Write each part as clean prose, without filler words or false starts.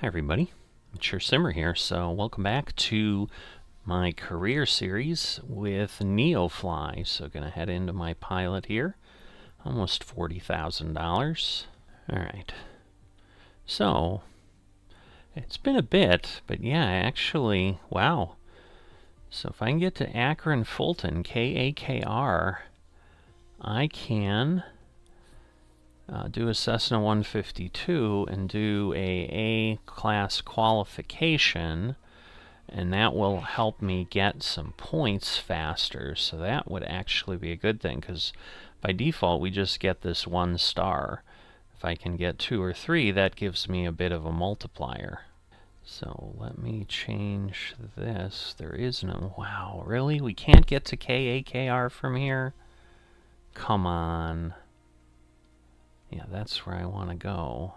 Hi everybody, Msfs Simmer here. So welcome back to my career series with Neofly. So gonna head into my pilot here. Almost $40,000. Alright. So it's been a bit, but yeah, actually, wow. So if I can get to Akron Fulton, KAKR, I can do a Cessna 152 and do a class qualification, and that will help me get some points faster. So that would actually be a good thing, because by default we just get this 1 star. If I can get 2 or 3, that gives me a bit of a multiplier. So let me change this. There is no... Wow, really? We can't get to KAKR from here? Come on. Yeah, that's where I want to go.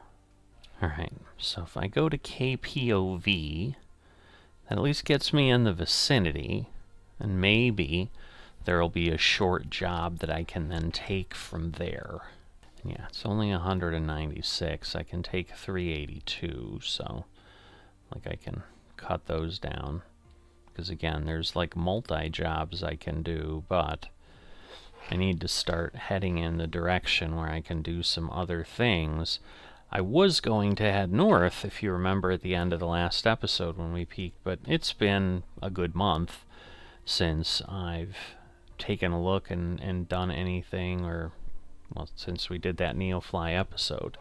Alright, so if I go to KPOV, that at least gets me in the vicinity, and maybe there'll be a short job that I can then take from there. Yeah, it's only 196. I can take 382, so like I can cut those down. Because again, there's like multi-jobs I can do, but I need to start heading in the direction where I can do some other things. I was going to head north, if you remember at the end of the last episode when we peaked, but it's been a good month since I've taken a look and done anything, or, well, since we did that Neofly episode.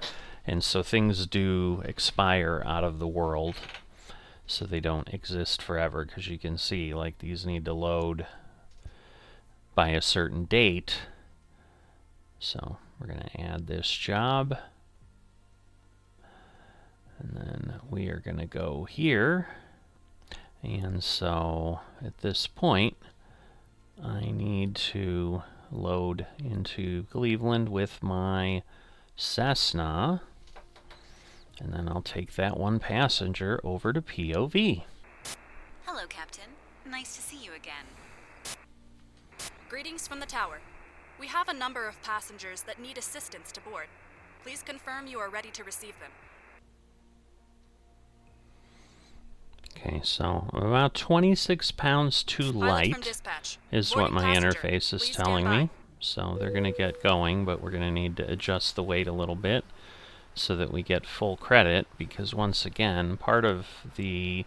And so things do expire out of the world, so they don't exist forever, because you can see, like, these need to load by a certain date. So we're going to add this job, and then we are going to go here. And so at this point I need to load into Cleveland with my Cessna, and then I'll take that 1 passenger over to POV. Hello, Captain. Nice to see you again. Greetings from the tower. We have a number of passengers that need assistance to board. Please confirm you are ready to receive them. Okay, so about 26 pounds too light is what my interface is telling me. So they're going to get going, but we're going to need to adjust the weight a little bit so that we get full credit, because once again, part of the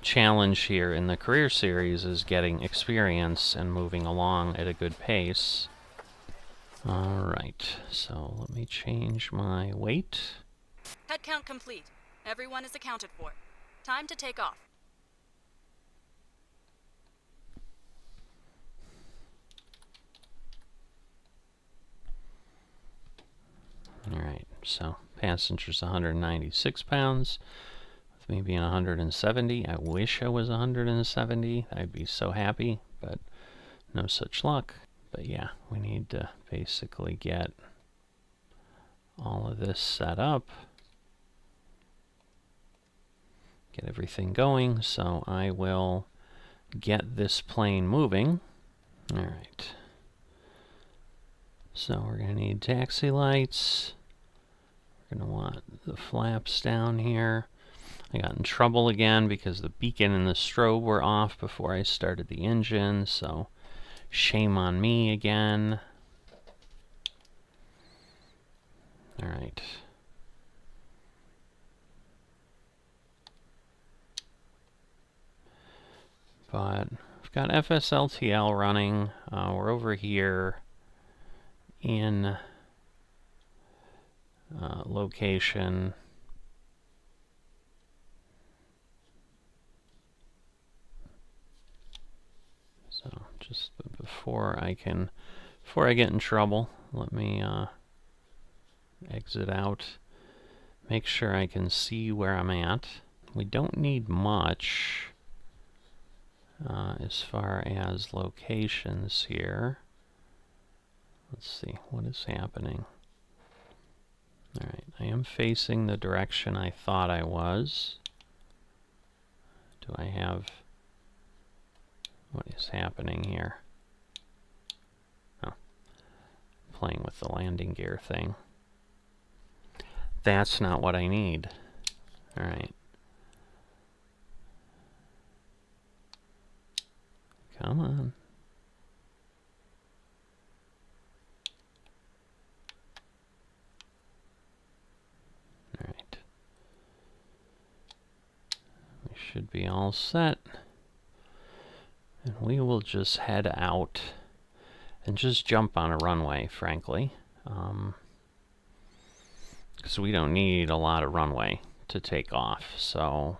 challenge here in the career series is getting experience and moving along at a good pace. Alright, so let me change my weight. Head count complete. Everyone is accounted for. Time to take off. Alright, so passenger's 196 pounds. With me being 170, I wish I was 170. I'd be so happy, but no such luck. But yeah, we need to basically get all of this set up. Get everything going, so I will get this plane moving. Alright. So we're going to need taxi lights. We're going to want the flaps down here. I got in trouble again because the beacon and the strobe were off before I started the engine, so shame on me again. Alright. But I've got FSLTL running. We're over here in location. So just before I get in trouble, let me exit out, make sure I can see where I'm at. We don't need much as far as locations here. Let's see what is happening. Alright, I am facing the direction I thought I was. Do I have... What is happening here? Oh, playing with the landing gear thing. That's not what I need. Alright, should be all set. And we will just head out and just jump on a runway, frankly. Because we don't need a lot of runway to take off. So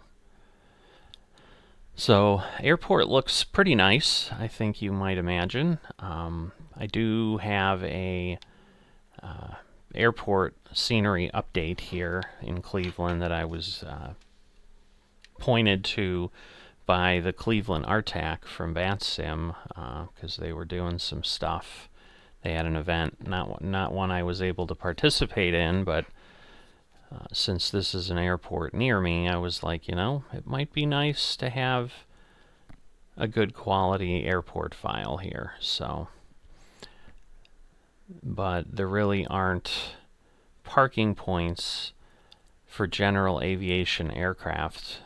airport looks pretty nice, I think you might imagine. I do have a airport scenery update here in Cleveland that I was pointed to by the Cleveland RTAC from BatSim, because they were doing some stuff. They had an event, not one I was able to participate in, but since this is an airport near me, I was like, you know, it might be nice to have a good quality airport file here. So, but there really aren't parking points for general aviation aircraft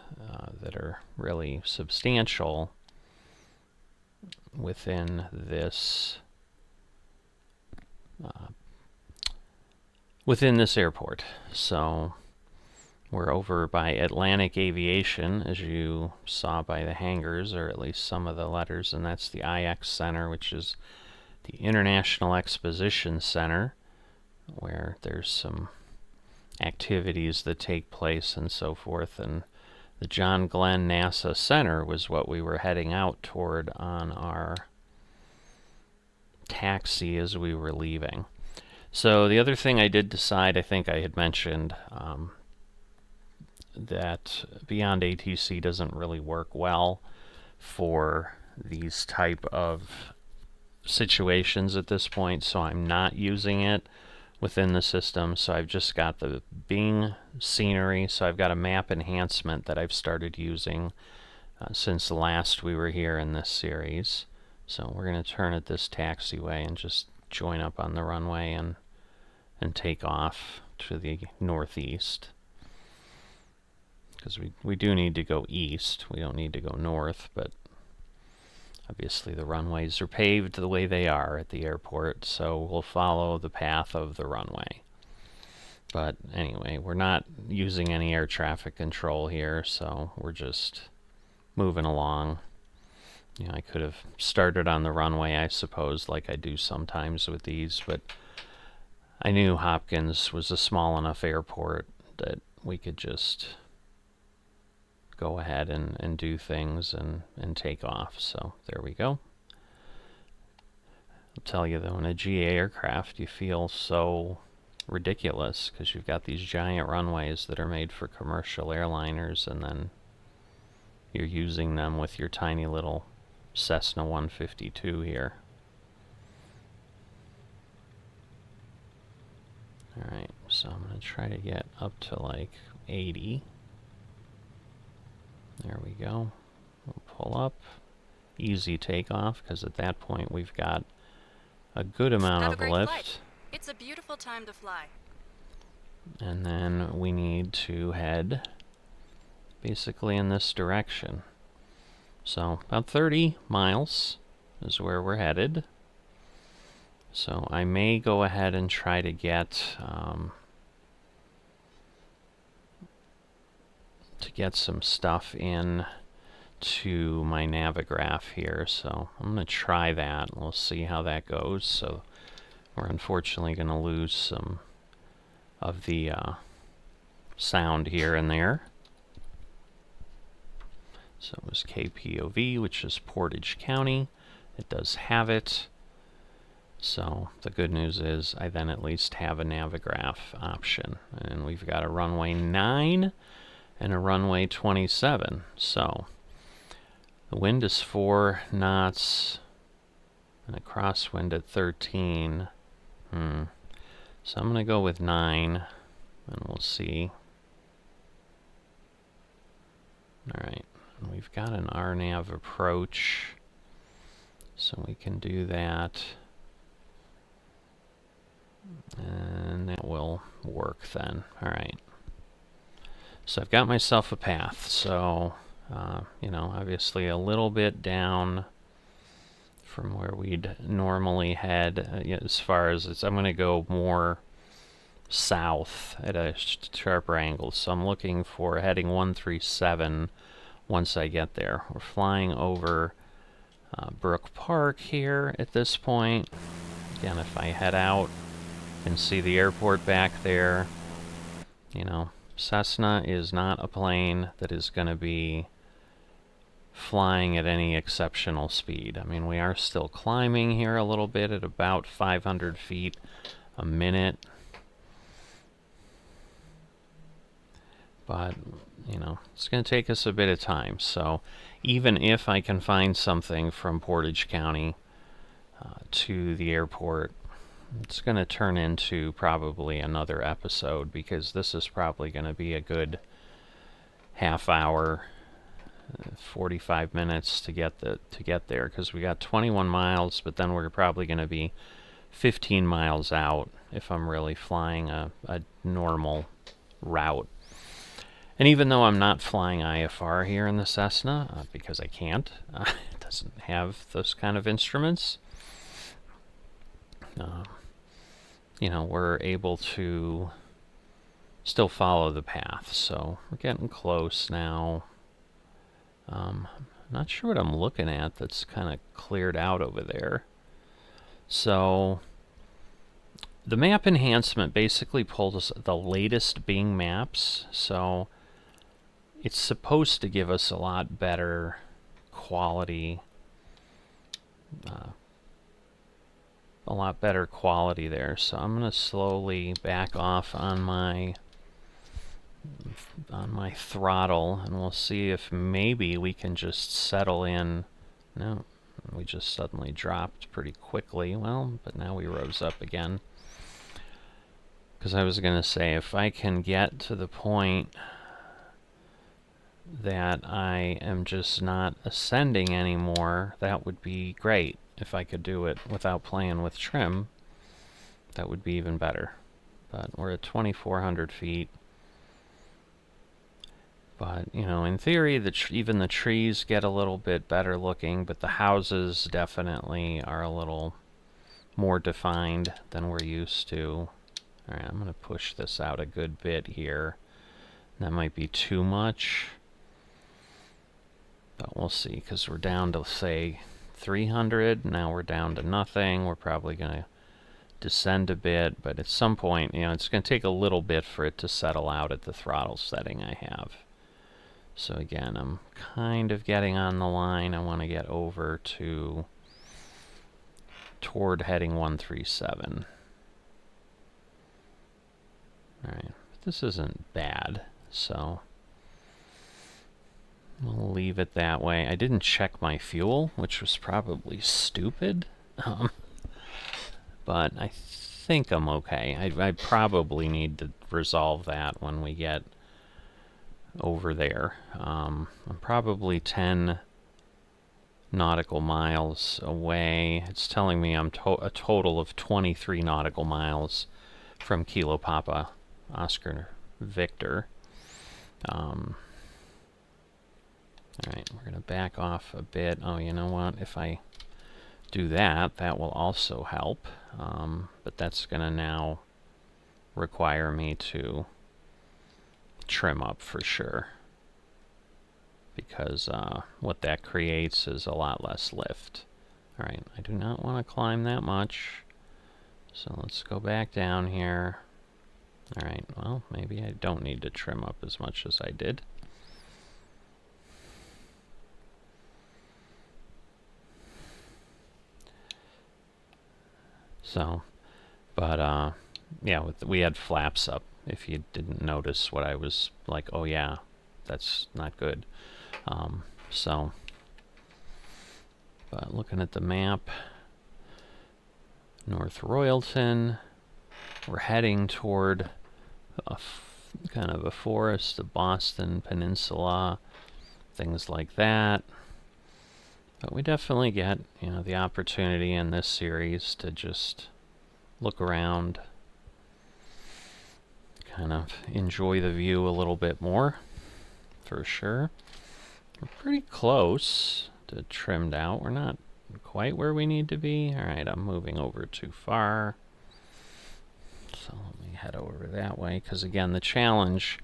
that are really substantial within this airport. So we're over by Atlantic Aviation, as you saw by the hangars, or at least some of the letters, and that's the IX Center, which is the International Exposition Center, where there's some activities that take place and so forth. And the John Glenn NASA Center was what we were heading out toward on our taxi as we were leaving. So the other thing I did decide, I think I had mentioned, that Beyond ATC doesn't really work well for these type of situations at this point, so I'm not using it within the system. So I've just got the Bing scenery, so I've got a map enhancement that I've started using since last we were here in this series. So we're going to turn at this taxiway and just join up on the runway and take off to the northeast, because we do need to go east. We don't need to go north, but obviously the runways are paved the way they are at the airport, so we'll follow the path of the runway. But anyway, we're not using any air traffic control here, so we're just moving along. You know, I could have started on the runway, I suppose, like I do sometimes with these, but I knew Hopkins was a small enough airport that we could just go ahead and do things and take off. So there we go. I'll tell you though, in a GA aircraft, you feel so ridiculous because you've got these giant runways that are made for commercial airliners, and then you're using them with your tiny little Cessna 152 here. Alright, so I'm going to try to get up to like 80. There we go. We'll pull up. Easy takeoff, because at that point we've got a good amount of lift. Flight. It's a beautiful time to fly. And then we need to head basically in this direction. So about 30 miles is where we're headed. So I may go ahead and try to get some stuff in to my Navigraph here. So I'm going to try that, and we'll see how that goes. So we're unfortunately going to lose some of the sound here and there. So it was KPOV, which is Portage County. It does have it. So the good news is I then at least have a Navigraph option. And we've got a runway 9 and a runway 27. So the wind is 4 knots and a crosswind at 13. So I'm going to go with 9 and we'll see. Alright, we've got an RNAV approach, so we can do that. And that will work then. Alright. So I've got myself a path. So, you know, obviously a little bit down from where we'd normally head. As far as I'm going to go more south at a sharper angle. So I'm looking for heading 137, once I get there. We're flying over Brook Park here at this point. Again, if I head out, you can see the airport back there. You know, Cessna is not a plane that is going to be flying at any exceptional speed. I mean, we are still climbing here a little bit at about 500 feet a minute. But, you know, it's going to take us a bit of time. So even if I can find something from Portage County to the airport, it's going to turn into probably another episode, because this is probably going to be a good half hour, 45 minutes to get there, because we got 21 miles, but then we're probably going to be 15 miles out if I'm really flying a normal route. And even though I'm not flying IFR here in the Cessna, because I can't, it doesn't have those kind of instruments, you know, we're able to still follow the path. So we're getting close now. Not sure what I'm looking at that's kind of cleared out over there. So the map enhancement basically pulls the latest Bing maps. So it's supposed to give us a lot better quality, there. So I'm going to slowly back off on my throttle, and we'll see if maybe we can just settle in. No, we just suddenly dropped pretty quickly. Well, but now we rose up again. Because I was going to say, if I can get to the point that I am just not ascending anymore, that would be great. If I could do it without playing with trim, that would be even better. But we're at 2,400 feet. But, you know, in theory, even the trees get a little bit better looking, but the houses definitely are a little more defined than we're used to. Alright, I'm going to push this out a good bit here. That might be too much. But we'll see, because we're down to, say, 300. Now we're down to nothing. We're probably going to descend a bit, but at some point, you know, it's going to take a little bit for it to settle out at the throttle setting I have. So again, I'm kind of getting on the line. I want to get over toward heading 137. Alright, this isn't bad, so we'll leave it that way. I didn't check my fuel, which was probably stupid, but I think I'm okay. I probably need to resolve that when we get over there. I'm probably 10 nautical miles away. It's telling me I'm a total of 23 nautical miles from Kilo Papa Oscar Victor. Alright, we're going to back off a bit. Oh, you know what? If I do that, that will also help. But that's going to now require me to trim up for sure. Because what that creates is a lot less lift. Alright, I do not want to climb that much. So let's go back down here. Alright, well, maybe I don't need to trim up as much as I did. So, but, yeah, we had flaps up. If you didn't notice what I was like, oh yeah, that's not good. So, but looking at the map, North Royalton, we're heading toward kind of a forest, the Boston Peninsula, things like that. But we definitely get, you know, the opportunity in this series to just look around, kind of enjoy the view a little bit more, for sure. We're pretty close to trimmed out. We're not quite where we need to be. Alright, I'm moving over too far. So let me head over that way, because again, the challenge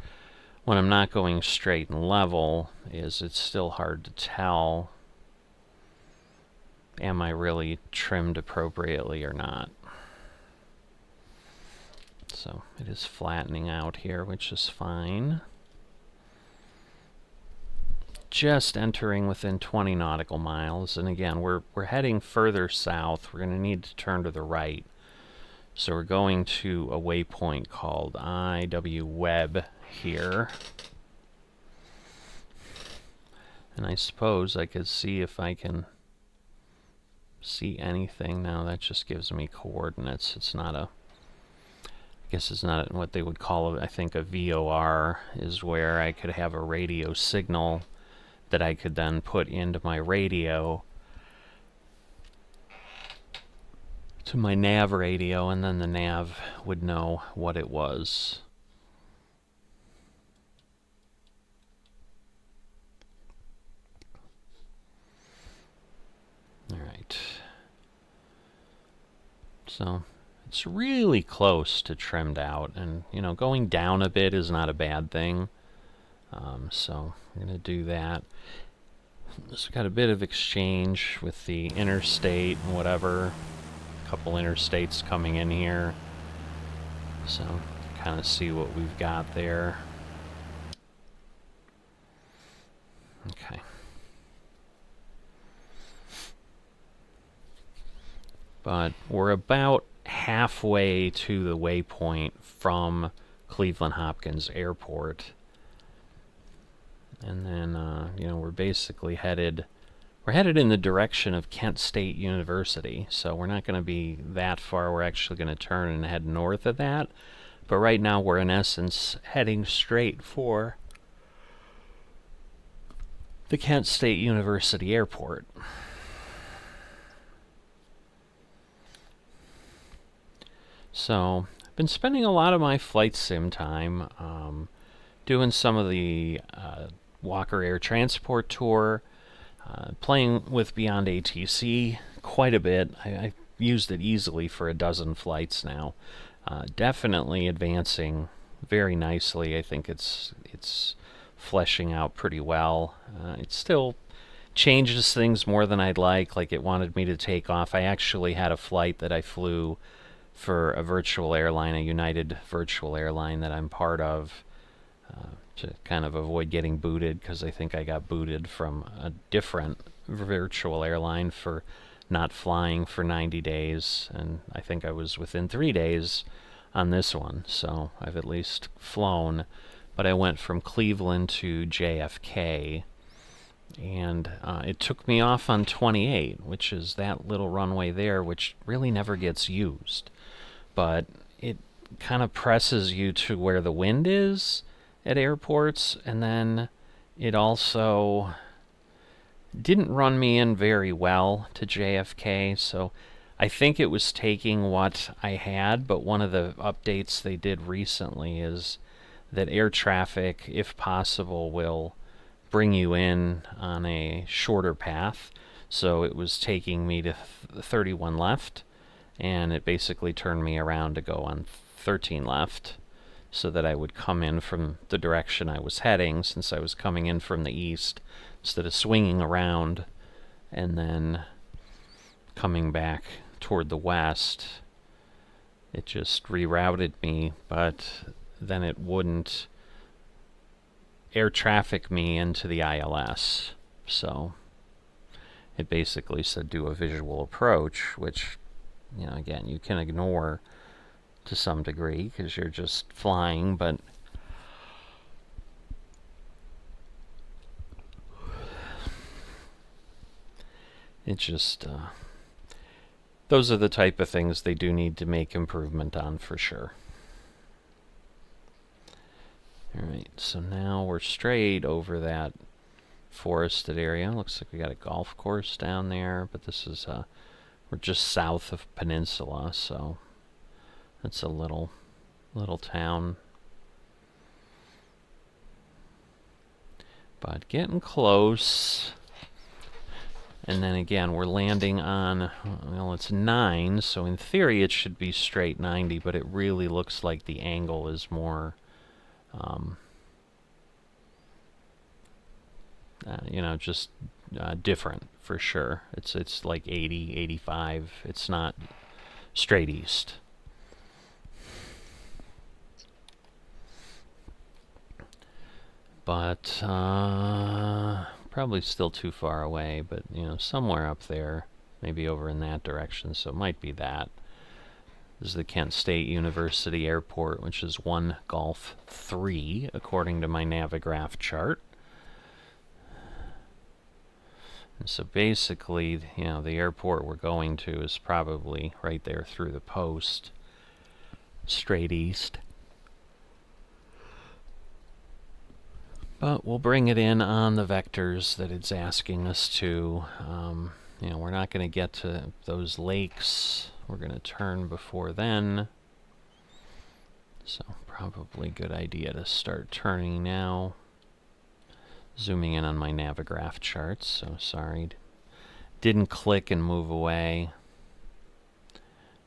when I'm not going straight and level is it's still hard to tell, am I really trimmed appropriately or not? So it is flattening out here, which is fine. Just entering within 20 nautical miles, and again, we're heading further south. We're going to need to turn to the right. So we're going to a waypoint called IW Web here. And I suppose I could see if I can see anything. Now that just gives me coordinates. It's not a, I guess it's not what they would call, I think a VOR is where I could have a radio signal that I could then put into my radio, to my nav radio, and then the nav would know what it was. Alright. So it's really close to trimmed out, and you know, going down a bit is not a bad thing. So we're going to do that. So we've got a bit of exchange with the interstate and whatever. A couple interstates coming in here. So kind of see what we've got there. Okay. But we're about halfway to the waypoint from Cleveland Hopkins Airport. And then, you know, we're basically headed in the direction of Kent State University. So we're not going to be that far. We're actually going to turn and head north of that. But right now we're in essence heading straight for the Kent State University Airport. So I've been spending a lot of my flight sim time doing some of the Walker Air Transport Tour, playing with Beyond ATC quite a bit. I've used it easily for a dozen flights now. Definitely advancing very nicely. I think it's fleshing out pretty well. It still changes things more than I'd like it wanted me to take off. I actually had a flight that I flew for a virtual airline, a United virtual airline that I'm part of, to kind of avoid getting booted, because I think I got booted from a different virtual airline for not flying for 90 days, and I think I was within 3 days on this one, so I've at least flown. But I went from Cleveland to JFK, and it took me off on 28, which is that little runway there, which really never gets used. But it kind of presses you to where the wind is at airports, and then it also didn't run me in very well to JFK, so I think it was taking what I had, but one of the updates they did recently is that air traffic, if possible, will bring you in on a shorter path. So it was taking me to 31 left, and it basically turned me around to go on 13 left, so that I would come in from the direction I was heading, since I was coming in from the east, instead of swinging around and then coming back toward the west. It just rerouted me, but then it wouldn't air traffic me into the ILS. So it basically said do a visual approach, which, you know, again, you can ignore to some degree because you're just flying, but it just those are the type of things they do need to make improvement on for sure. Alright, so now we're straight over that forested area. Looks like we got a golf course down there, but this is we're just south of Peninsula, so that's a little town. But getting close. And then again, we're landing on, well, it's 9, so in theory it should be straight 90, but it really looks like the angle is more you know, just different for sure. It's like 80, 85. It's not straight east. But probably still too far away, but you know, somewhere up there, maybe over in that direction, so it might be that. This is the Kent State University Airport, which is 1 Golf 3, according to my Navigraph chart. And so basically, you know, the airport we're going to is probably right there through the post, straight east. But we'll bring it in on the vectors that it's asking us to. You know, we're not going to get to those lakes. We're going to turn before then. So probably good idea to start turning now. Zooming in on my Navigraph charts, so sorry. Didn't click and move away.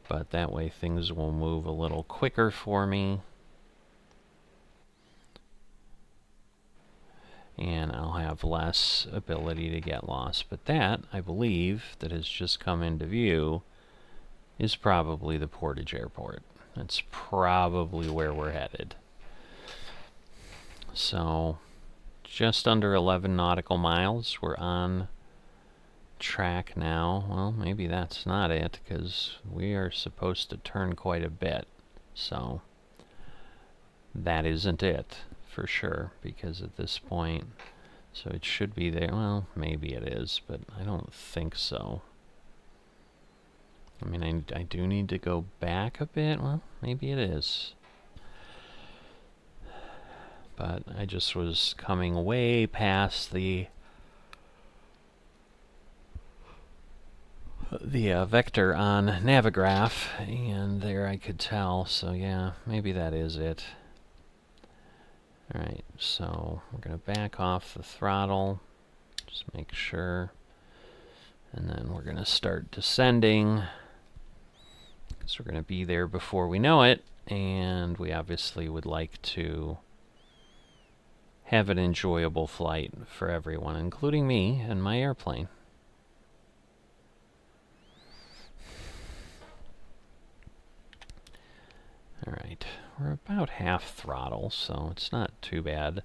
But that way things will move a little quicker for me. And I'll have less ability to get lost. But that, I believe, that has just come into view is probably the Portage Airport. That's probably where we're headed. So, just under 11 nautical miles. We're on track now. Well, maybe that's not it, because we are supposed to turn quite a bit. So, that isn't it. For sure, because at this point, so it should be there. Well, maybe it is, but I don't think so. I mean, I do need to go back a bit. Well, maybe it is. But I just was coming way past the vector on Navigraph, and there I could tell. So yeah, maybe that is it. Alright, so we're going to back off the throttle, just make sure, and then we're going to start descending, because we're going to be there before we know it, and we obviously would like to have an enjoyable flight for everyone, including me and my airplane. Alright, we're about half throttle, so it's not too bad.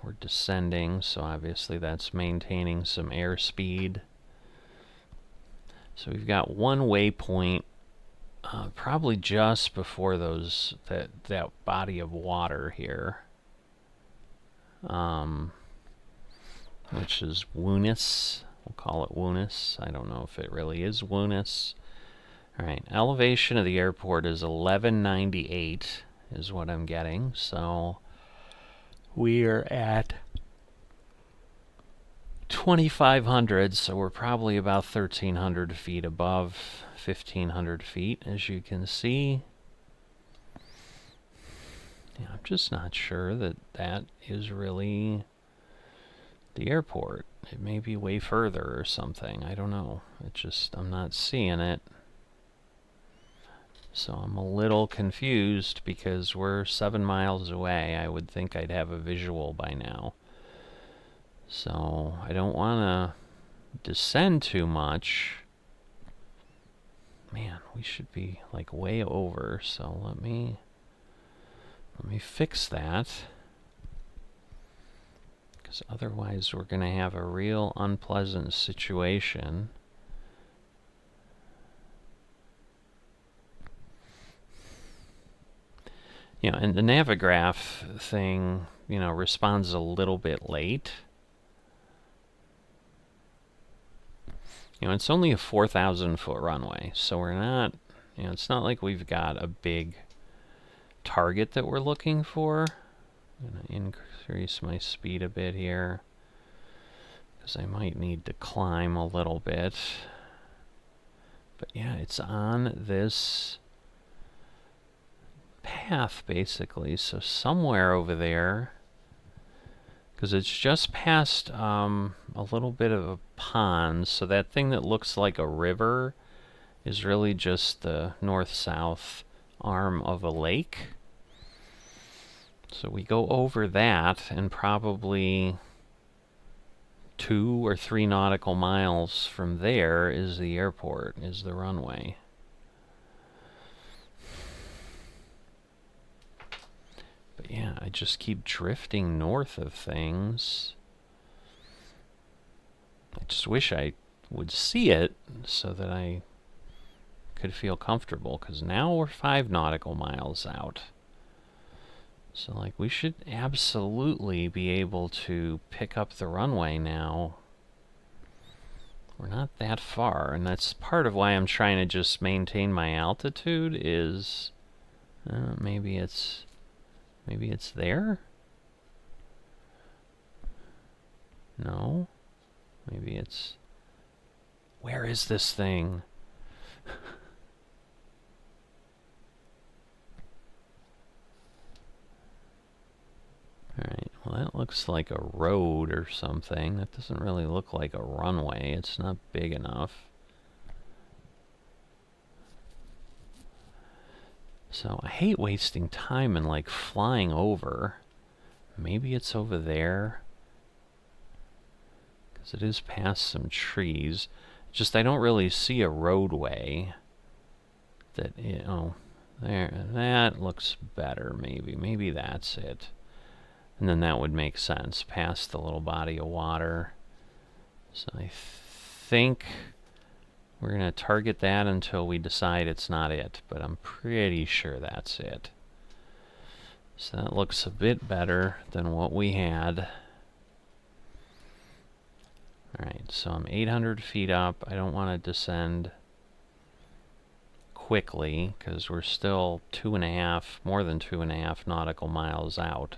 We're descending, so obviously that's maintaining some airspeed. So we've got one waypoint, probably just before that body of water here, which is Wunis. We'll call it Wunis. I don't know if it really is Wunis. Alright, elevation of the airport is 1198 is what I'm getting, so we are at 2,500, so we're probably about 1,300 feet above 1,500 feet, as you can see. Yeah, I'm just not sure that that is really the airport. It may be way further or something, I don't know. I'm not seeing it. So I'm a little confused because we're 7 miles away. I would think I'd have a visual by now. So I don't want to descend too much. Man, we should be like way over. So let me fix that. Because otherwise we're going to have a real unpleasant situation. You know, and the Navigraph thing, you know, responds a little bit late. You know, it's only a 4,000 foot runway, so we're not, you know, it's not like we've got a big target that we're looking for. I'm going to increase my speed a bit here, because I might need to climb a little bit. But yeah, it's on this path basically, so somewhere over there, because it's just past a little bit of a pond, so that thing that looks like a river is really just the north-south arm of a lake. So we go over that and probably 2 or 3 nautical miles from there is the airport, is the runway. But yeah, I just keep drifting north of things. I just wish I would see it so that I could feel comfortable, because now we're 5 nautical miles out. So, like, we should absolutely be able to pick up the runway now. We're not that far, and that's part of why I'm trying to just maintain my altitude is... maybe it's there? No? Maybe it's... Where is this thing? Alright, well that looks like a road or something. That doesn't really look like a runway. It's not big enough. So I hate wasting time and like flying over. Maybe it's over there. Because it is past some trees. Just I don't really see a roadway. Oh, there. That looks better maybe. Maybe that's it. And then that would make sense, past the little body of water. So I think we're going to target that until we decide it's not it, but I'm pretty sure that's it. So that looks a bit better than what we had. Alright, so I'm 800 feet up. I don't want to descend quickly, because we're still more than 2.5 nautical miles out.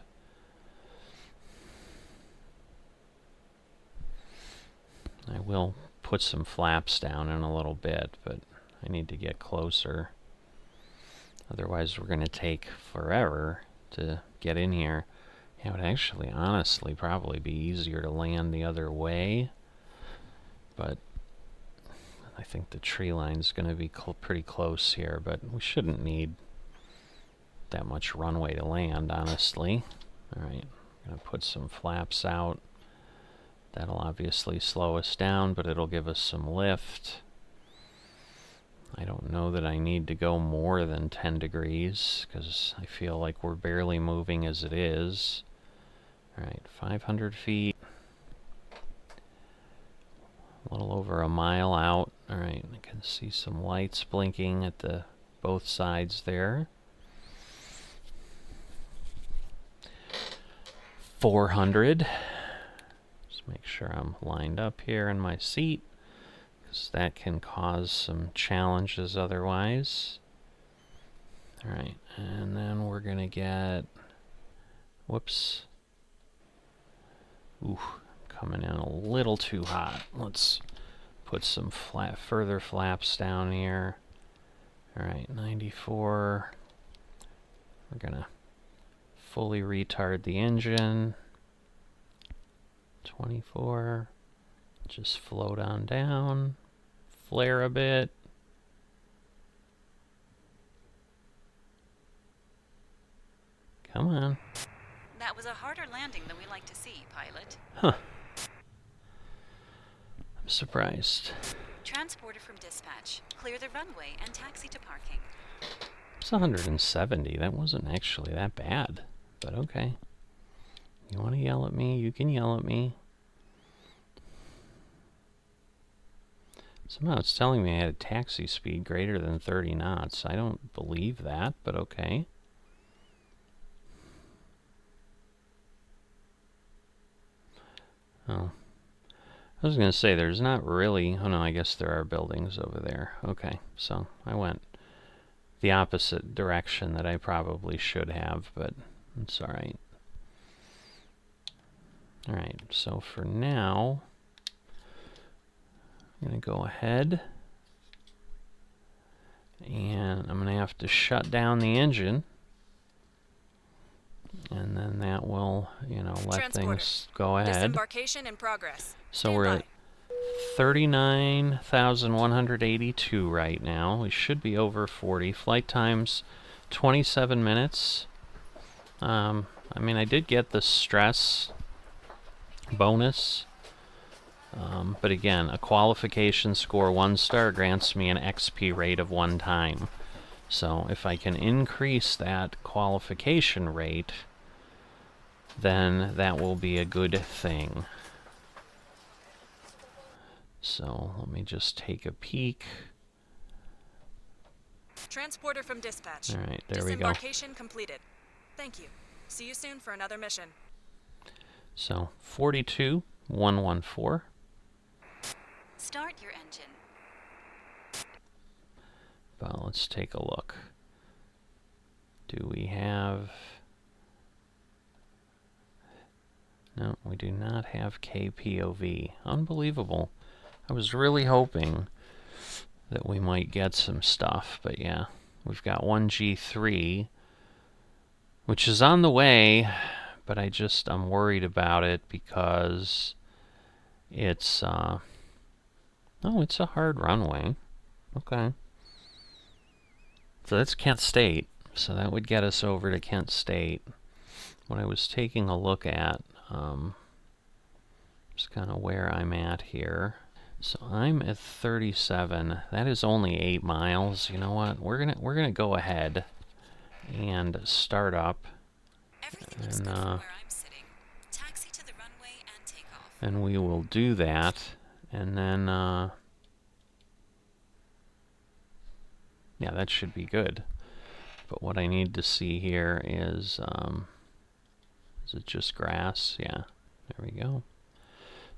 I will put some flaps down in a little bit, but I need to get closer. Otherwise, we're going to take forever to get in here. It would actually, honestly, probably be easier to land the other way. But I think the tree line's going to be pretty close here, but we shouldn't need that much runway to land, honestly. Alright, I'm going to put some flaps out. That'll obviously slow us down, but it'll give us some lift. I don't know that I need to go more than 10 degrees, because I feel like we're barely moving as it is. Alright, 500 feet. A little over a mile out. Alright, I can see some lights blinking at both sides there. 400. Make sure I'm lined up here in my seat, because that can cause some challenges otherwise. Alright, and then we're going to get... Whoops. Ooh, coming in a little too hot. Let's put some further flaps down here. Alright, 94. We're going to fully retard the engine. 24. Just float on down. Flare a bit. Come on. That was a harder landing than we like to see, pilot. Huh. I'm surprised. Transporter from dispatch. Clear the runway and taxi to parking. It's 170. That wasn't actually that bad. But okay. You want to yell at me? You can yell at me. Somehow it's telling me I had a taxi speed greater than 30 knots. I don't believe that, but okay. Oh. I was going to say, there's not really... Oh no, I guess there are buildings over there. Okay, so I went the opposite direction that I probably should have, but it's alright. Alright, so for now, I'm going to go ahead and I'm going to have to shut down the engine, and then that will, let things go ahead. Disembarkation in progress. So we're at 39,182 right now. We should be over 40. Flight time's 27 minutes. I mean, I did get the stress bonus But again, a qualification score 1 star grants me an XP rate of 1 time. So if I can increase that qualification rate, then that will be a good thing. So let me just take a peek. Transporter from dispatch. All right, there we go. Disembarkation completed. Thank you. See you soon for another mission. So 42114. Start your engine. Well, let's take a look. Do we have... No, we do not have KPOV. Unbelievable. I was really hoping that we might get some stuff, but yeah, we've got 1G3, which is on the way, but I'm worried about it because it's, oh, it's a hard runway. Okay. So that's Kent State, so that would get us over to Kent State. What I was taking a look at, just kind of where I'm at here. So I'm at 37. That is only 8 miles. You know what? We're gonna go ahead and start up. Everything looks good from where I'm sitting. Taxi to the runway and take off. And we will do that, and then yeah, that should be good. But what I need to see here is it just grass? Yeah, there we go.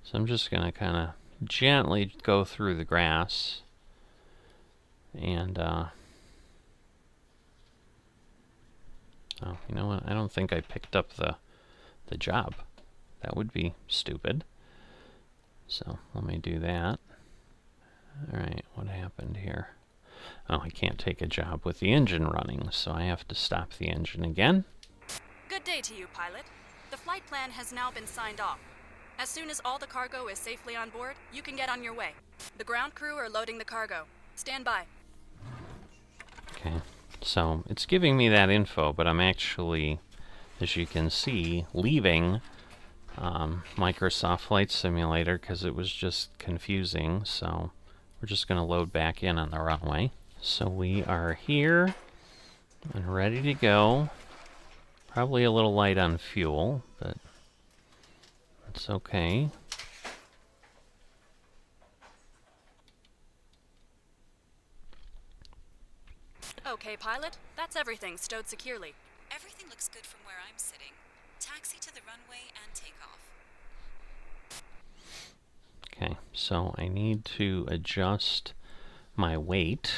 So I'm just gonna kind of gently go through the grass, and oh, you know what? I don't think I picked up the job. That would be stupid. So let me do that. All right, what happened here? Oh, I can't take a job with the engine running, so I have to stop the engine again. Good day to you, pilot. The flight plan has now been signed off. As soon as all the cargo is safely on board, you can get on your way. The ground crew are loading the cargo. Stand by. Okay, so it's giving me that info, but I'm actually, as you can see, leaving Microsoft Flight Simulator because it was just confusing. So we're just going to load back in on the runway. So we are here and ready to go. Probably a little light on fuel, but it's okay. Okay, pilot. That's everything stowed securely. Everything looks good from where I'm sitting. Taxi to the runway and take off. Okay, so I need to adjust my weight.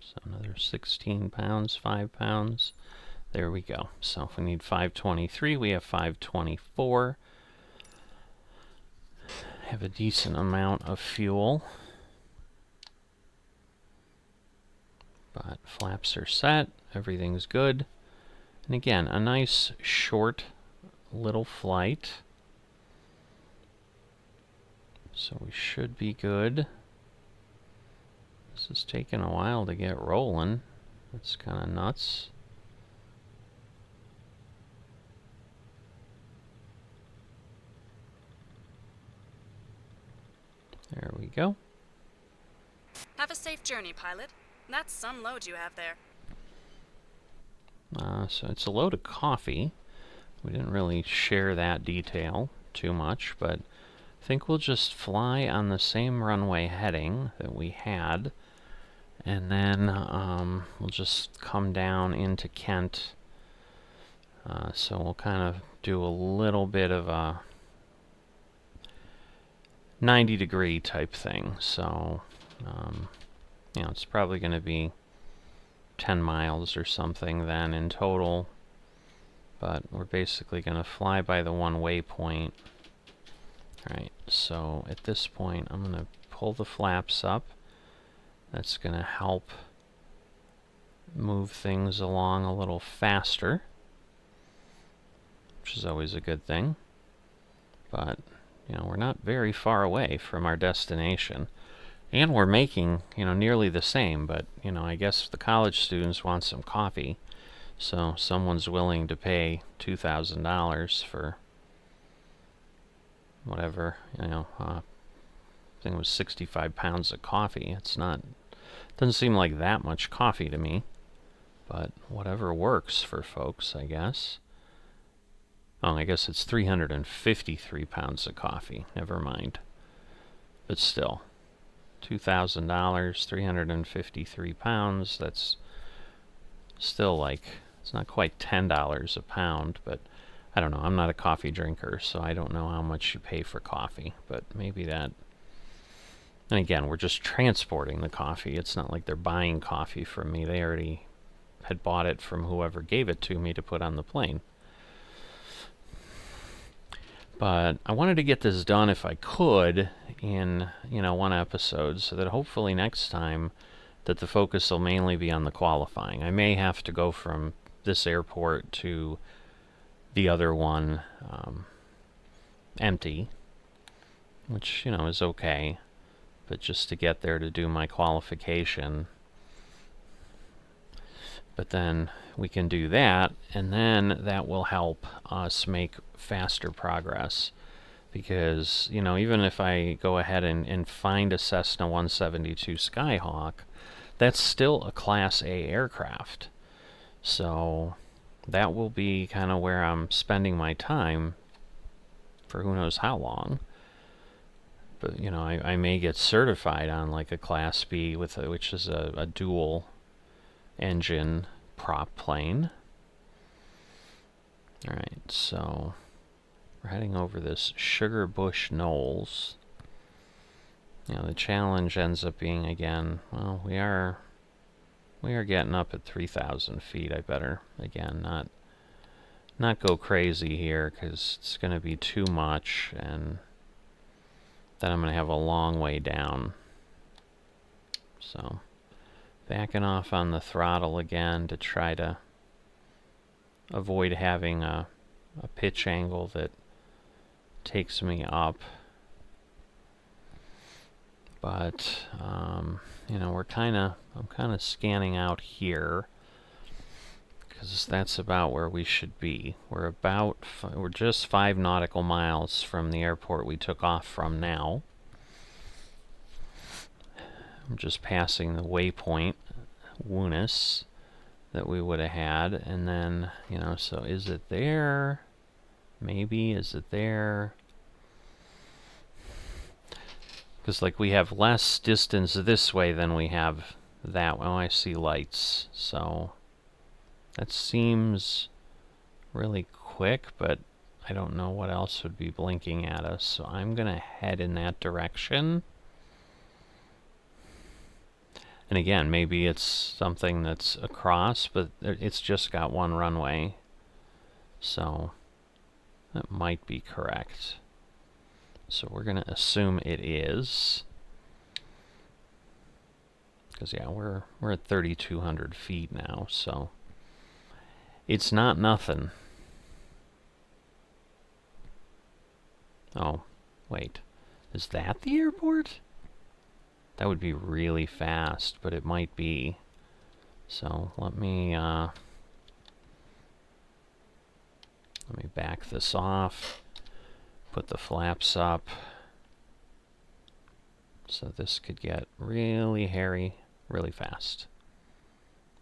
So another 16 pounds, 5 pounds. There we go. So if we need 523, we have 524. Have a decent amount of fuel. But flaps are set. Everything's good. And again, a nice short little flight. So we should be good. This is taking a while to get rolling. That's kind of nuts. There we go. Have a safe journey, pilot. That's some load you have there. So it's a load of coffee. We didn't really share that detail too much, but I think we'll just fly on the same runway heading that we had, and then we'll just come down into Kent. So we'll kind of do a little bit of a 90-degree type thing. So, you know, it's probably going to be 10 miles or something then in total. But we're basically going to fly by the one waypoint. Alright, so at this point I'm going to pull the flaps up. That's going to help move things along a little faster, which is always a good thing. But, you know, we're not very far away from our destination. And we're making, you know, nearly the same, but, you know, I guess the college students want some coffee. So someone's willing to pay $2,000 for whatever, I think it was 65 pounds of coffee. Doesn't seem like that much coffee to me, but whatever works for folks, I guess. Oh, I guess it's 353 pounds of coffee. Never mind. But still, $2,000, 353 pounds, that's still like, it's not quite $10 a pound, but I don't know. I'm not a coffee drinker, so I don't know how much you pay for coffee, but maybe that. And again, we're just transporting the coffee. It's not like they're buying coffee from me. They already had bought it from whoever gave it to me to put on the plane. But I wanted to get this done if I could in, one episode, so that hopefully next time that the focus will mainly be on the qualifying. I may have to go from this airport to the other one empty, which, is okay. But just to get there to do my qualification. But then we can do that, and then that will help us make faster progress. Because, even if I go ahead and find a Cessna 172 Skyhawk, that's still a Class A aircraft. So that will be kind of where I'm spending my time for who knows how long. But, I may get certified on like a Class B, which is a dual engine prop plane. Alright, so we're heading over this Sugar Bush Knolls. The challenge ends up being, again, well, we are getting up at 3,000 feet. I better, again, not go crazy here, because it's going to be too much, and then I'm going to have a long way down. So, backing off on the throttle again to try to avoid having a pitch angle that takes me up. But, I'm kind of scanning out here, because that's about where we should be. We're just 5 nautical miles from the airport we took off from now. I'm just passing the waypoint, Wunis, that we would have had, and then, so is it there? Maybe, is it there? Because, like, we have less distance this way than we have that way. Oh, I see lights, so that seems really quick, but I don't know what else would be blinking at us, so I'm going to head in that direction. And again, maybe it's something that's across, but it's just got one runway, so that might be correct. So we're going to assume it is. Because, yeah, we're at 3,200 feet now, so it's not nothing. Oh, wait. Is that the airport? That would be really fast, but it might be. So let me back this off. Put the flaps up. So this could get really hairy really fast.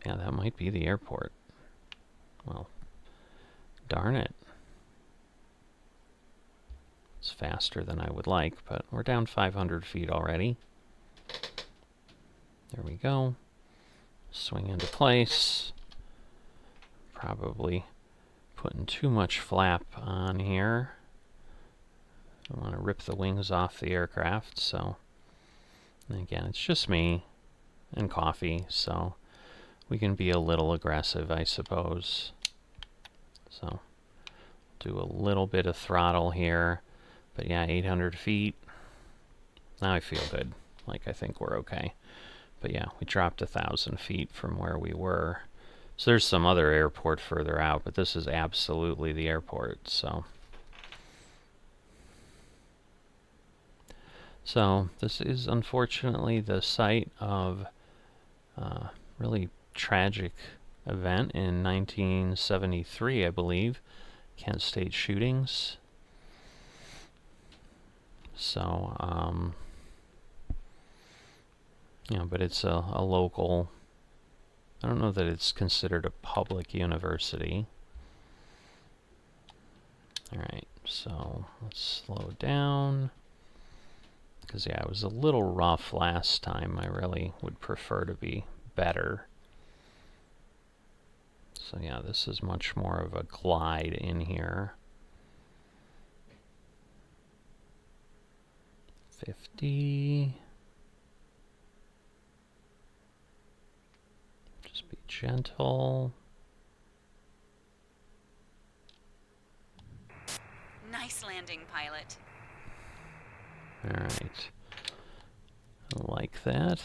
Yeah, that might be the airport. Well, darn it. It's faster than I would like, but we're down 500 feet already. There we go. Swing into place. Probably putting too much flap on here. I want to rip the wings off the aircraft, so and again, it's just me and coffee, so we can be a little aggressive, I suppose. So, do a little bit of throttle here, but yeah, 800 feet. Now I feel good. Like, I think we're okay. But yeah, we dropped 1,000 feet from where we were. So there's some other airport further out, but this is absolutely the airport, so. So this is unfortunately the site of really tragic event in 1973, I believe. Kent State shootings. So, but it's a local, I don't know that it's considered a public university. Alright, so let's slow down. Because, yeah, it was a little rough last time. I really would prefer to be better. So, yeah, this is much more of a glide in here. 50. Just be gentle. Nice landing, pilot. Alright. I like that.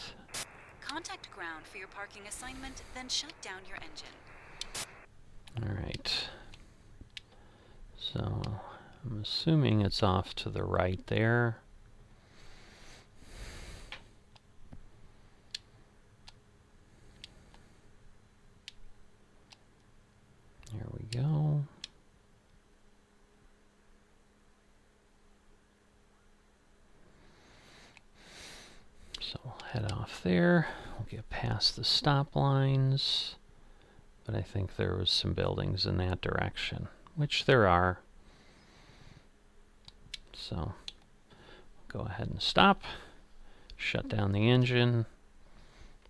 Contact ground for your parking assignment, then shut down your engine. Alright. So, I'm assuming it's off to the right there. There we go. So we'll head off there. We'll get past the stop lines. But I think there was some buildings in that direction, which there are. So go ahead and stop. Shut down the engine.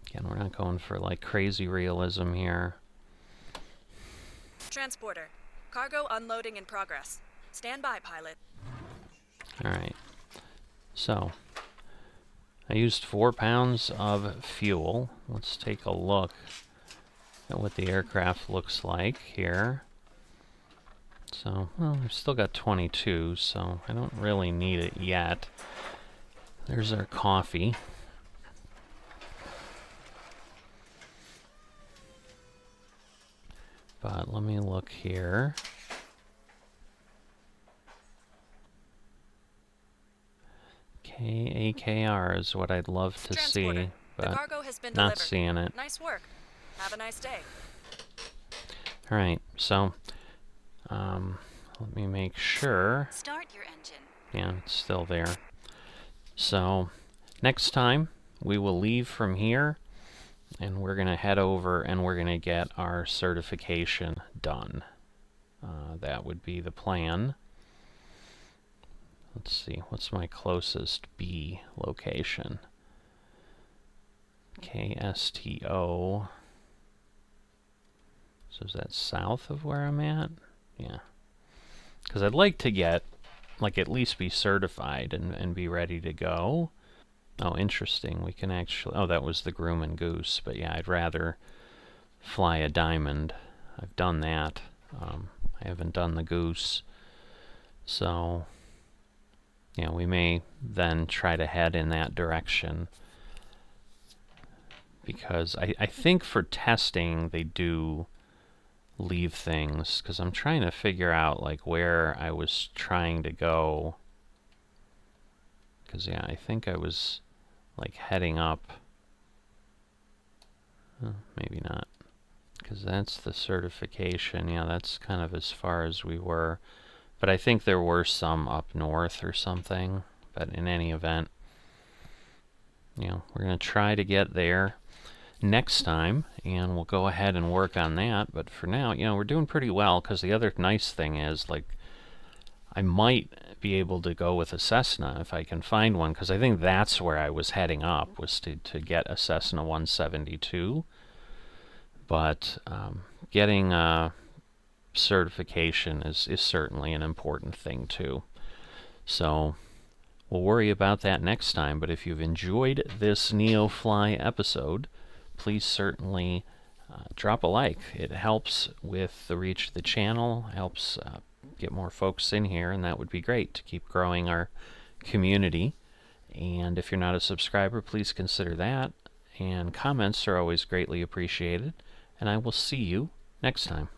Again, we're not going for like crazy realism here. Transporter. Cargo unloading in progress. Stand by, pilot. Alright. So, I used 4 pounds of fuel. Let's take a look at what the aircraft looks like here. So, well, I've still got 22, so I don't really need it yet. There's our coffee. But let me look here. KAKR is what I'd love to see, but the cargo has been not delivered. seeing it. Nice work. Have a nice day. Alright, so let me make sure. Start your engine. Yeah, it's still there. So next time we will leave from here and we're going to head over and we're going to get our certification done. That would be the plan. Let's see, what's my closest B location? KSTO. So is that south of where I'm at? Yeah. Because I'd like to get, like, at least be certified and be ready to go. Oh, interesting. We can actually... Oh, that was the Groom and Goose. But yeah, I'd rather fly a Diamond. I've done that. I haven't done the Goose. So, yeah, we may then try to head in that direction. Because I think for testing, they do leave things. Because I'm trying to figure out, like, where I was trying to go. Because, yeah, I think I was, like, heading up. Maybe not. Because that's the certification. Yeah, that's kind of as far as we were. But I think there were some up north or something. But in any event, you know, we're going to try to get there next time, and we'll go ahead and work on that. But for now, you know, we're doing pretty well, because the other nice thing is, like, I might be able to go with a Cessna if I can find one, because I think that's where I was heading up, was to get a Cessna 172. But getting a certification is certainly an important thing too. So we'll worry about that next time. But if you've enjoyed this Neofly episode, please certainly drop a like. It helps with the reach of the channel, helps get more folks in here, and that would be great to keep growing our community. And if you're not a subscriber, please consider that. And comments are always greatly appreciated. And I will see you next time.